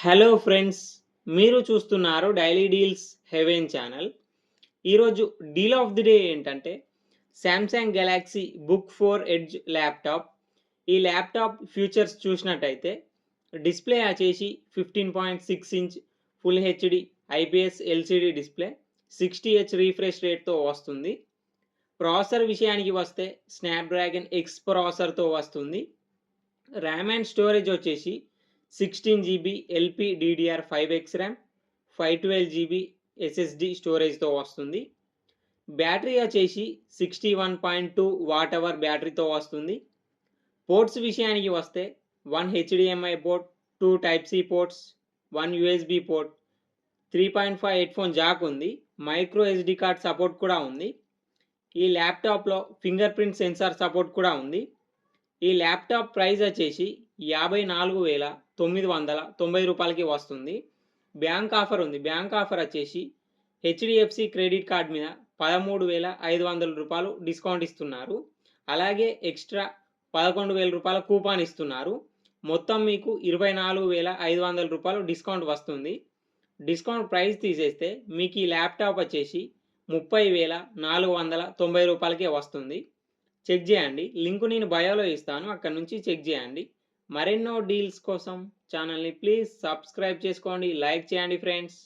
Hello friends, మీరు చూస్తున్నారు daily deals heaven channel. ఈరోజు డీల్ ఆఫ్ ది డే ఏంటంటే Samsung Galaxy Book 4 edge laptop. ఈ ల్యాప్టాప్ ఫీచర్స్ చూసినట్టయితే డిస్ప్లే వచ్చేసి 15.6 inch full HD IPS LCD display, 60Hz refresh రేట్తో వస్తుంది. ప్రాసెసర్ విషయానికి వస్తే స్నాప్డ్రాగన్ ఎక్స్ ప్రాసెసర్తో వస్తుంది. ర్యామ్ అండ్ స్టోరేజ్ వచ్చేసి 16 GB LPDDR5X RAM, 512 GB SSD స్టోరేజ్తో వస్తుంది. బ్యాటరీ వచ్చేసి 61.2 వాట్ అవర్ బ్యాటరీతో వస్తుంది. పోర్ట్స్ విషయానికి వస్తే 1 HDMI port, 2 Type-C ports, 1 USB port, 3.5 headphone Jack ఉంది. మైక్రో SD కార్డ్ సపోర్ట్ కూడా ఉంది. ఈ ల్యాప్టాప్లో ఫింగర్ ప్రింట్ సెన్సార్ సపోర్ట్ కూడా ఉంది. ఈ ల్యాప్టాప్ ప్రైస్ వచ్చేసి 54,990 రూపాయలకి వస్తుంది. బ్యాంక్ ఆఫర్ ఉంది. బ్యాంక్ ఆఫర్ వచ్చేసి హెచ్డిఎఫ్సి క్రెడిట్ కార్డ్ మీద 13,500 రూపాయలు డిస్కౌంట్ ఇస్తున్నారు. అలాగే ఎక్స్ట్రా 11,000 రూపాయల కూపాన్ ఇస్తున్నారు. మొత్తం మీకు 24,500 రూపాయలు డిస్కౌంట్ వస్తుంది. డిస్కౌంట్ ప్రైస్ తీసేస్తే మీకు ఈ ల్యాప్టాప్ వచ్చేసి 30,490 రూపాయలకే వస్తుంది. చెక్ చేయండి. లింక్ నేను బయోలో ఇస్తాను, అక్కడ నుంచి చెక్ చేయండి. మరెన్నో డీల్స్ కోసం ఛానల్ని ప్లీజ్ సబ్స్క్రైబ్ చేసుకోండి, లైక్ చేయండి ఫ్రెండ్స్.